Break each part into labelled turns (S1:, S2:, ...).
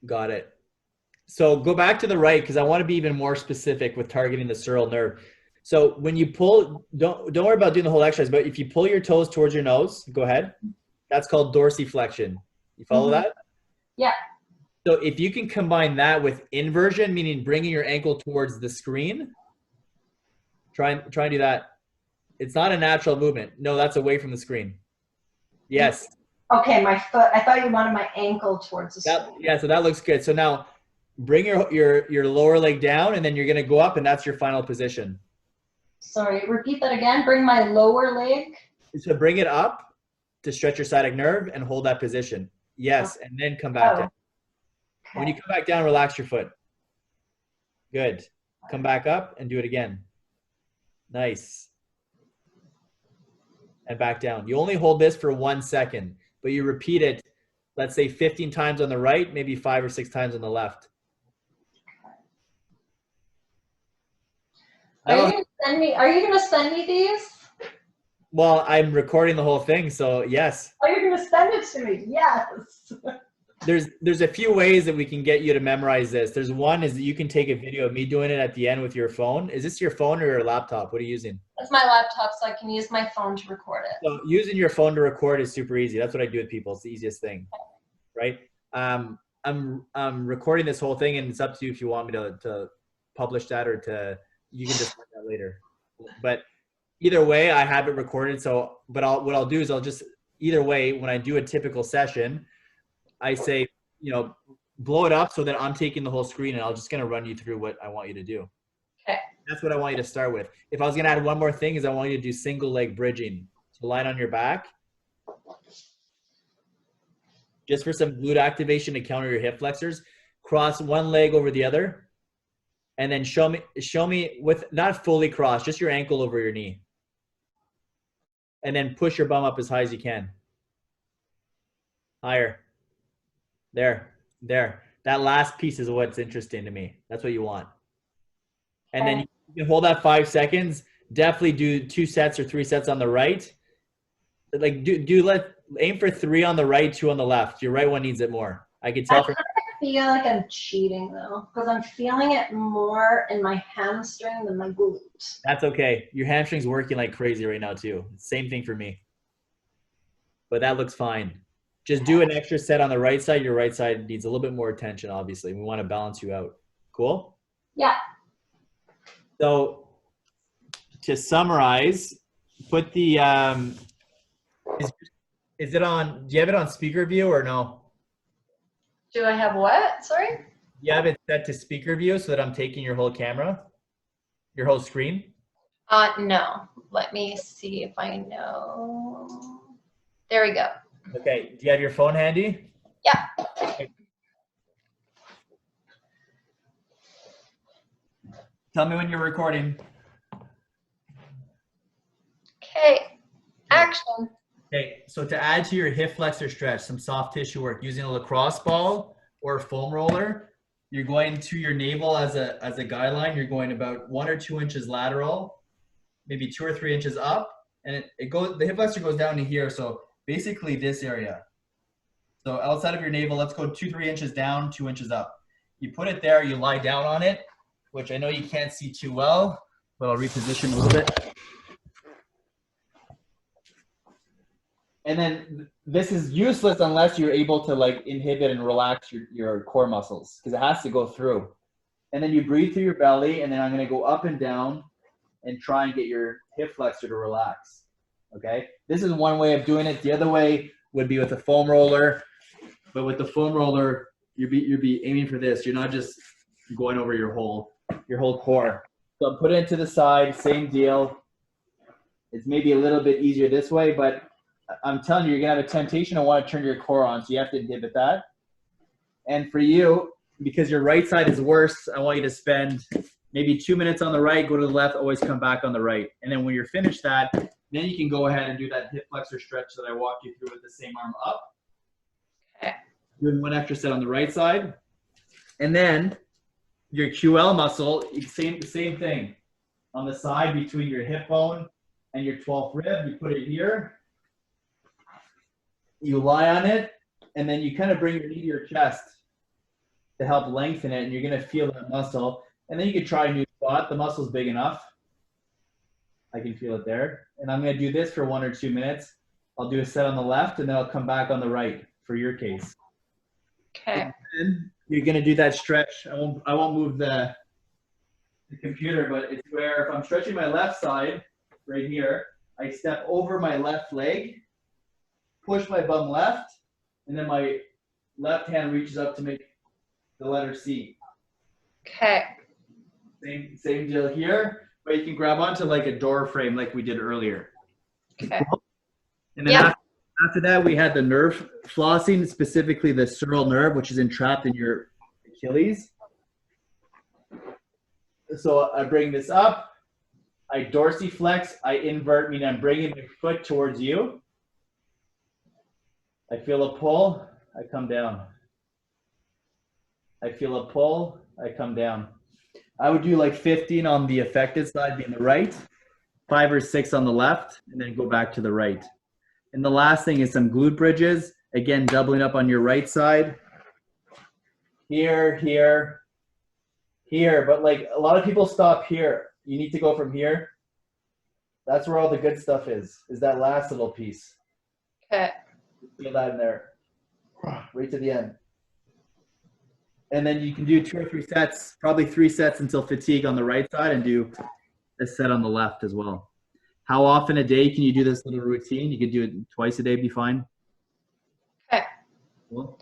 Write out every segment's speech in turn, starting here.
S1: Got it. So go back to the right because I want to be even more specific with targeting the sural nerve. So when you pull, don't worry about doing the whole exercise, but if you pull your toes towards your nose, go ahead. That's called dorsiflexion. You follow
S2: Mm-hmm.
S1: that?
S2: Yeah.
S1: So if you can combine that with inversion, meaning bringing your ankle towards the screen, try and do that. It's not a natural movement. No, that's away from the screen. Yes.
S2: Okay, my foot. I thought you wanted my ankle towards the
S1: That,
S2: screen.
S1: yeah, so that looks good. So now bring your lower leg down and then you're gonna go up and that's your final position.
S2: Sorry, repeat that again. Bring my lower leg.
S1: So bring it up to stretch your sciatic nerve and hold that position. Yes, and then come back
S2: Oh,
S1: down. When you
S2: okay.
S1: come back down, relax your foot. Good. Come back up and do it again. Nice. And back down. You only hold this for 1 second, but you repeat it, let's say 15 times on the right, maybe 5 or 6 times on the left.
S2: Are you
S1: That'll,
S2: gonna send me? Are you gonna send me these?
S1: well, I'm recording the whole thing, so yes.
S2: Oh, you're gonna send it to me? Yes.
S1: There's a few ways that we can get you to memorize this. There's one is that you can take a video of me doing it at the end with your phone. Is this your phone or your laptop? What are you using?
S2: That's my laptop, so I can use my phone to record it.
S1: So using your phone to record is super easy. That's what I do with people. It's the easiest thing, right? I'm recording this whole thing, and it's up to you if you want me to publish that or to. You can decide that later. But either way, I have it recorded. So, but what I'll do is I'll just either way when I do a typical session, I say, blow it up so that I'm taking the whole screen, and I'm just gonna run you through what I want you to do.
S2: Okay.
S1: That's what I want you to start with. If I was gonna add one more thing, is I want you to do single leg bridging. So lie on your back, just for some glute activation to counter your hip flexors. Cross one leg over the other, and then show me with not fully crossed, just your ankle over your knee, and then push your bum up as high as you can. Higher. There. That last piece is what's interesting to me. That's what you want. And then you can hold that 5 seconds. Definitely do 2 sets or 3 sets on the right. Like aim for 3 on the right, 2 on the left. Your right one needs it more. I could tell from.
S2: I feel like I'm cheating though, because I'm feeling it more in my hamstring than my glute.
S1: That's okay. Your hamstring's working like crazy right now too. Same thing for me. But that looks fine. Just do an extra set on the right side. Your right side needs a little bit more attention, obviously. We want to balance you out. Cool?
S2: Yeah.
S1: So to summarize, put the is it on, do you have it on speaker view or no?
S2: Do I have what? Sorry?
S1: You have it set to speaker view so that I'm taking your whole camera, your whole screen?
S2: No. Let me see if I know. There we go.
S1: Okay. Do you have your phone handy?
S2: Yeah.
S1: Tell me when you're recording.
S2: Okay. Action.
S1: Okay, so to add to your hip flexor stretch, some soft tissue work using a lacrosse ball or a foam roller, you're going to your navel as a guideline. You're going about 1 or 2 inches lateral, maybe 2 or 3 inches up, and it goes. The hip flexor goes down to here. So basically this area. So outside of your navel, let's go 2-3 inches down, 2 inches up. You put it there. You lie down on it, which I know you can't see too well, but I'll reposition a little bit. And then this is useless unless you're able to like inhibit and relax your core muscles because it has to go through. And then you breathe through your belly, and then I'm going to go up and down and try and get your hip flexor to relax. Okay? This is one way of doing it. The other way would be with a foam roller. But with the foam roller, you'd be aiming for this. You're not just going over your whole core. So put it to the side, same deal. It's maybe a little bit easier this way, but I'm telling you, you're going to have a temptation to want to turn your core on, so you have to inhibit that. And for you, because your right side is worse, I want you to spend maybe 2 minutes on the right, go to the left, always come back on the right. And then when you're finished that, then you can go ahead and do that hip flexor stretch that I walked you through with the same arm up.
S2: Okay.
S1: Doing 1 extra set on the right side. And then your QL muscle, same thing. On the side between your hip bone and your 12th rib, you put it here. You lie on it, and then you kind of bring your knee to your chest. to help lengthen it, and you're gonna feel that muscle. And then you can try a new squat. The muscle's big enough. I can feel it there. And I'm gonna do this for 1 or 2 minutes. I'll do a set on the left, and then I'll come back on the right for your case.
S2: Okay.
S1: And you're gonna do that stretch. I won't move the computer, but it's where if I'm stretching my left side right here, I step over my left leg, push my bum left, and then my left hand reaches up to make the letter C.
S2: Okay.
S1: Same deal here, but you can grab onto like a door frame like we did earlier.
S2: Okay.
S1: And then after that, we had the nerve flossing, specifically the sural nerve, which is entrapped in your Achilles. So I bring this up, I dorsiflex, I invert, meaning I'm bringing my foot towards you. I feel a pull, I come down. I feel a pull, I come down. I would do like 15 on the affected side, being the right, 5 or 6 on the left, and then go back to the right. And the last thing is some glute bridges. Again, doubling up on your right side. Here, here, here. But like a lot of people stop here. You need to go from here. That's where all the good stuff is that last little piece.
S2: Okay.
S1: Feel that in there. Right to the end. And then you can do 2 or 3 sets, probably 3 sets until fatigue on the right side, and do a set on the left as well. How often a day can you do this little routine? You can do it twice a day, be fine.
S2: Okay.
S1: Cool.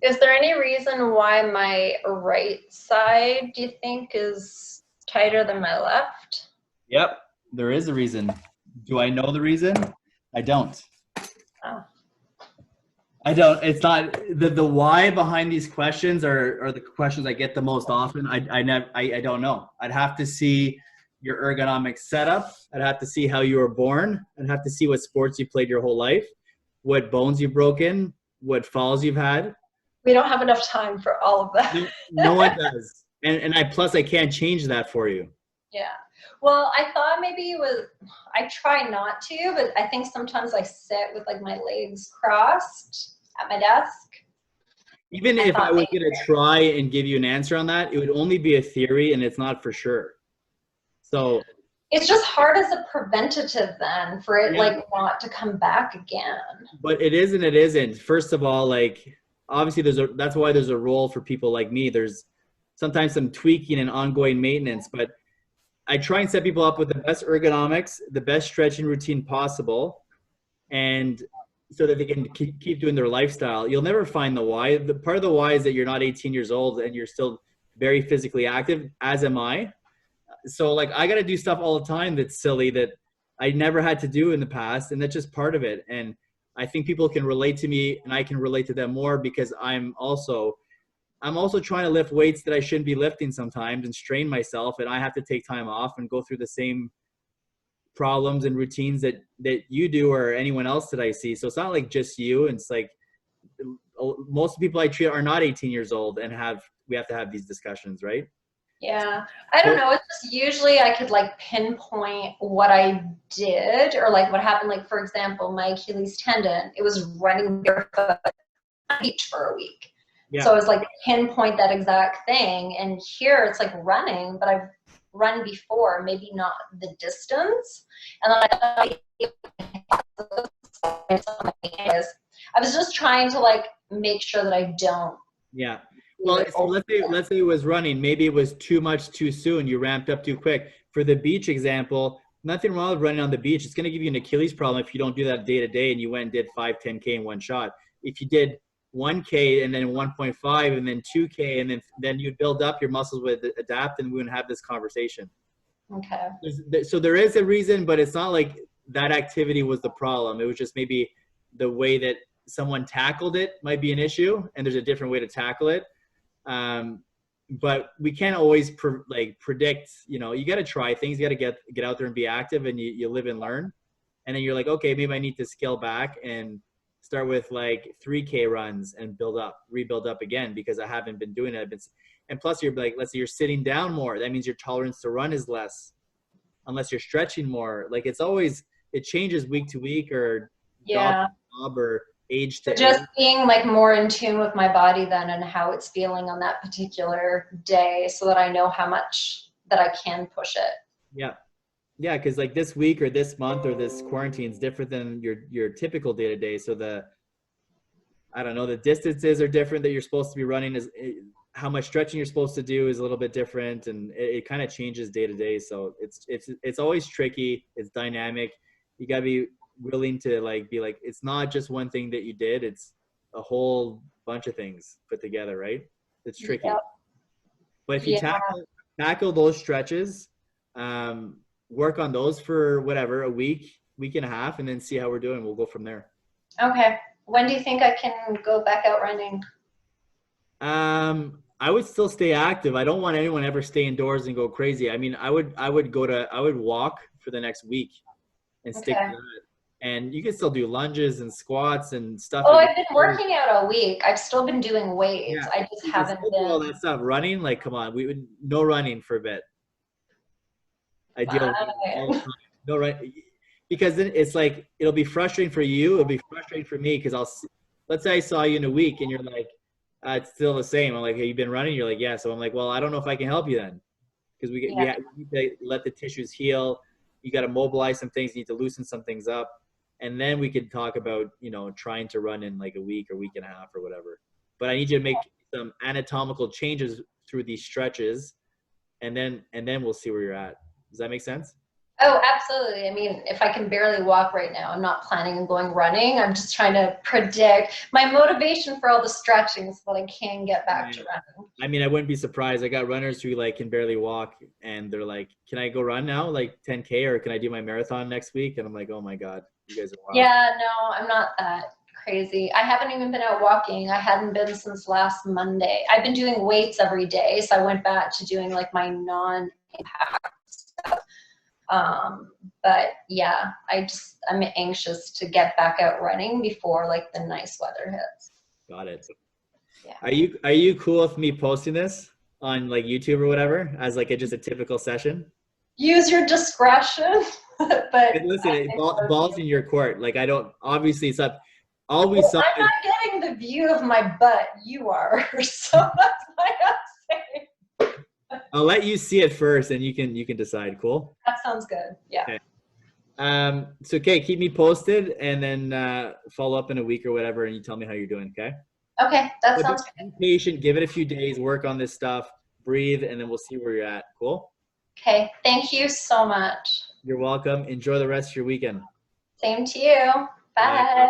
S2: Is there any reason why my right side, do you think, is tighter than my left?
S1: Yep, there is a reason. Do I know the reason? I don't.
S2: Oh.
S1: I don't. It's not the why behind these questions are the questions I get the most often. I don't know. I'd have to see your ergonomic setup. I'd have to see how you were born. I'd have to see what sports you played your whole life, what bones you've broken, what falls you've had.
S2: We don't have enough time for all of that.
S1: No one does. And I can't change that for you.
S2: Yeah. Well, I thought maybe it was, I try not to, but I think sometimes I sit with like my legs crossed at my desk.
S1: Even if I was going to try and give you an answer on that, it would only be a theory and it's not for sure. So
S2: it's just hard as a preventative then for it like not to come back again.
S1: But it is and it isn't. First of all, like obviously that's why there's a role for people like me. There's sometimes some tweaking and ongoing maintenance, but I try and set people up with the best ergonomics, the best stretching routine possible, and so that they can keep doing their lifestyle. You'll never find the why. The part of the why is that you're not 18 years old and you're still very physically active, as am I. So like I got to do stuff all the time that's silly that I never had to do in the past, and that's just part of it. And I think people can relate to me and I can relate to them more because I'm also trying to lift weights that I shouldn't be lifting sometimes and strain myself, and I have to take time off and go through the same problems and routines that you do or anyone else that I see. So it's not like just you. It's like most people I treat are not 18 years old and we have to have these discussions, right?
S2: Yeah. I don't know. It's just usually I could like pinpoint what I did or like what happened. Like for example, my Achilles tendon, it was running barefoot on the beach for a week. Yeah. So I was like pinpoint that exact thing. And here it's like running, but I've run before, maybe not the distance. And then I was just trying to like make sure that I don't.
S1: Yeah. Well, so let's say it was running. Maybe it was too much too soon. You ramped up too quick. For the beach example, nothing wrong with running on the beach. It's going to give you an Achilles problem if you don't do that day to day and you went and did 5, 10K in one shot. If you did 1K and then 1.5 and then 2K and then you'd build up, your muscles would adapt and we wouldn't have this conversation.
S2: Okay.
S1: So there is a reason, but it's not like that activity was the problem. It was just maybe the way that someone tackled it might be an issue, and there's a different way to tackle it. But we can't always predict, you got to try things. You got to get out there and be active, and you live and learn. And then you're like, okay, maybe I need to scale back and start with like 3K runs and rebuild up again, because I haven't been doing it. And plus you're like, let's say you're sitting down more. That means your tolerance to run is less unless you're stretching more. Like it changes week to week or job or
S3: age to
S2: Just
S3: age.
S2: being like more in tune with my body then and how it's feeling on that particular day so that I know how much that I can push it.
S3: Yeah. Yeah, because like this week or this month or this quarantine is different than your typical day to day. So I don't know, the distances are different that you're supposed to be running. How much stretching you're supposed to do is a little bit different, and it kind of changes day to day. So it's always tricky. It's dynamic. You gotta be willing to like be like, it's not just one thing that you did. It's a whole bunch of things put together, right? It's tricky.
S2: Yep.
S3: But if you
S2: Yeah.
S3: tackle those stretches, work on those for whatever, a week and a half, and then see how we're doing. We'll go from there.
S2: Okay. When do you think I can go back out running?
S3: I would still stay active. I don't want anyone ever stay indoors and go crazy. I mean, I would walk for the next week and stick to that. And you can still do lunges and squats and stuff.
S2: Oh, I've been working out all week. I've still been doing weights.
S3: Yeah.
S2: I just haven't been.
S3: All that stuff. Running, like, come on, we would no running for a bit. Ideal. No right, because then it's like it'll be frustrating for you. It'll be frustrating for me because let's say I saw you in a week and you're like, it's still the same. I'm like, hey, you've been running? You're like, yeah. So I'm like, well, I don't know if I can help you then, because we need to let the tissues heal. You got to mobilize some things. You need to loosen some things up. And then we could talk about, trying to run in like a week or week and a half or whatever. But I need you to make some anatomical changes through these stretches, and then we'll see where you're at. Does that make sense?
S2: Oh, absolutely. I mean, if I can barely walk right now, I'm not planning on going running. I'm just trying to predict my motivation for all the stretching so that I can get back to running.
S3: I mean, I wouldn't be surprised. I got runners who like can barely walk and they're like, can I go run now? Like 10K, or can I do my marathon next week? And I'm like, oh my God, you guys are wild.
S2: Yeah, no, I'm not that crazy. I haven't even been out walking. I hadn't been since last Monday. I've been doing weights every day. So I went back to doing like my non-impact stuff. But yeah, I'm anxious to get back out running before like the nice weather hits.
S3: Got it.
S2: Yeah.
S3: Are you cool with me posting this on like YouTube or whatever as like just a typical session?
S2: Use your discretion. But
S3: listen, ball's in your court. Like obviously it's up.
S2: I'm not getting the view of my butt. You are. So that's why I'm saying.
S3: I'll let you see it first and you can decide. Cool?
S2: That sounds good. Yeah.
S3: Okay. So okay, keep me posted and then follow up in a week or whatever and you tell me how you're doing, okay?
S2: Okay, that sounds good.
S3: Be patient, give it a few days, work on this stuff, breathe, and then we'll see where you're at. Cool?
S2: Okay, thank you so much.
S3: You're welcome. Enjoy the rest of your weekend.
S2: Same to you. Bye.
S3: Bye.